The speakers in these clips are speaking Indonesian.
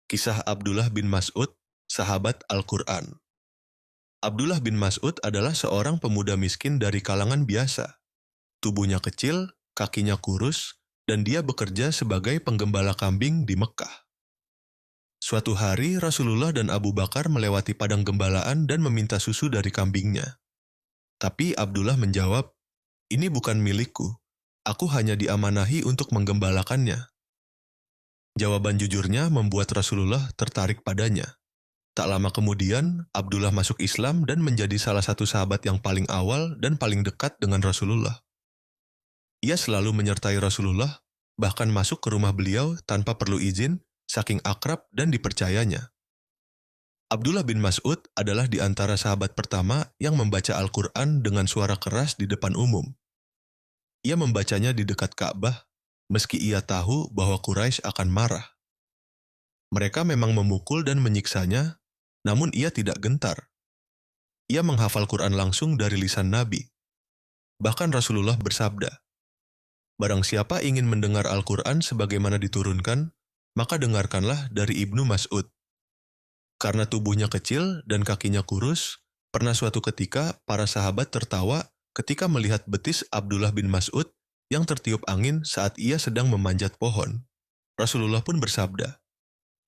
Kisah Abdullah bin Mas'ud, sahabat Al-Quran. Abdullah bin Mas'ud adalah seorang pemuda miskin dari kalangan biasa. Tubuhnya kecil, kakinya kurus, dan dia bekerja sebagai penggembala kambing di Mekah. Suatu hari, Rasulullah dan Abu Bakar melewati padang gembalaan dan meminta susu dari kambingnya. Tapi Abdullah menjawab, "Ini bukan milikku. Aku hanya diamanahi untuk menggembalakannya." Jawaban jujurnya membuat Rasulullah tertarik padanya. Tak lama kemudian, Abdullah masuk Islam dan menjadi salah satu sahabat yang paling awal dan paling dekat dengan Rasulullah. Ia selalu menyertai Rasulullah, bahkan masuk ke rumah beliau tanpa perlu izin, saking akrab dan dipercayanya. Abdullah bin Mas'ud adalah di antara sahabat pertama yang membaca Al-Quran dengan suara keras di depan umum. Ia membacanya di dekat Ka'bah, meski ia tahu bahwa Quraisy akan marah. Mereka memang memukul dan menyiksanya, namun ia tidak gentar. Ia menghafal Quran langsung dari lisan Nabi. Bahkan Rasulullah bersabda, "Barang siapa ingin mendengar Al-Quran sebagaimana diturunkan, maka dengarkanlah dari Ibnu Mas'ud." Karena tubuhnya kecil dan kakinya kurus, pernah suatu ketika para sahabat tertawa ketika melihat betis Abdullah bin Mas'ud yang tertiup angin saat ia sedang memanjat pohon. Rasulullah pun bersabda,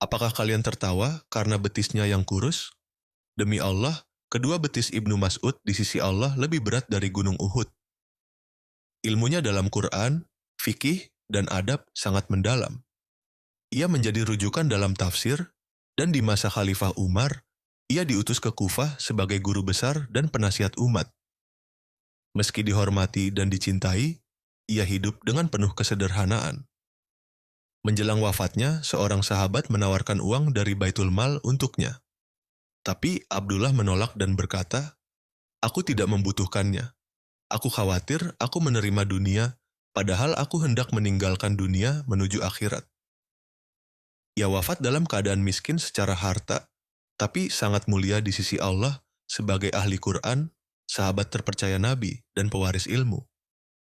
"Apakah kalian tertawa karena betisnya yang kurus? Demi Allah, kedua betis Ibnu Mas'ud di sisi Allah lebih berat dari gunung Uhud." Ilmunya dalam Quran, fikih, dan adab sangat mendalam. Ia menjadi rujukan dalam tafsir, dan di masa Khalifah Umar, ia diutus ke Kufah sebagai guru besar dan penasihat umat. Meski dihormati dan dicintai, ia hidup dengan penuh kesederhanaan. Menjelang wafatnya, seorang sahabat menawarkan uang dari Baitul Mal untuknya. Tapi Abdullah menolak dan berkata, "Aku tidak membutuhkannya. Aku khawatir aku menerima dunia, padahal aku hendak meninggalkan dunia menuju akhirat." Ia wafat dalam keadaan miskin secara harta, tapi sangat mulia di sisi Allah sebagai ahli Quran, sahabat terpercaya Nabi, dan pewaris ilmu.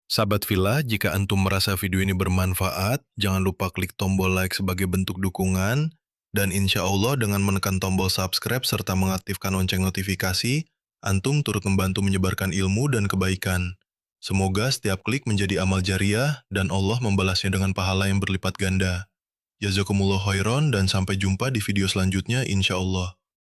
Sahabat Villa, jika antum merasa video ini bermanfaat, jangan lupa klik tombol like sebagai bentuk dukungan, dan insya Allah dengan menekan tombol subscribe serta mengaktifkan lonceng notifikasi, antum turut membantu menyebarkan ilmu dan kebaikan. Semoga setiap klik menjadi amal jariah, dan Allah membalasnya dengan pahala yang berlipat ganda. Jazakumullah khairan dan sampai jumpa di video selanjutnya insya Allah.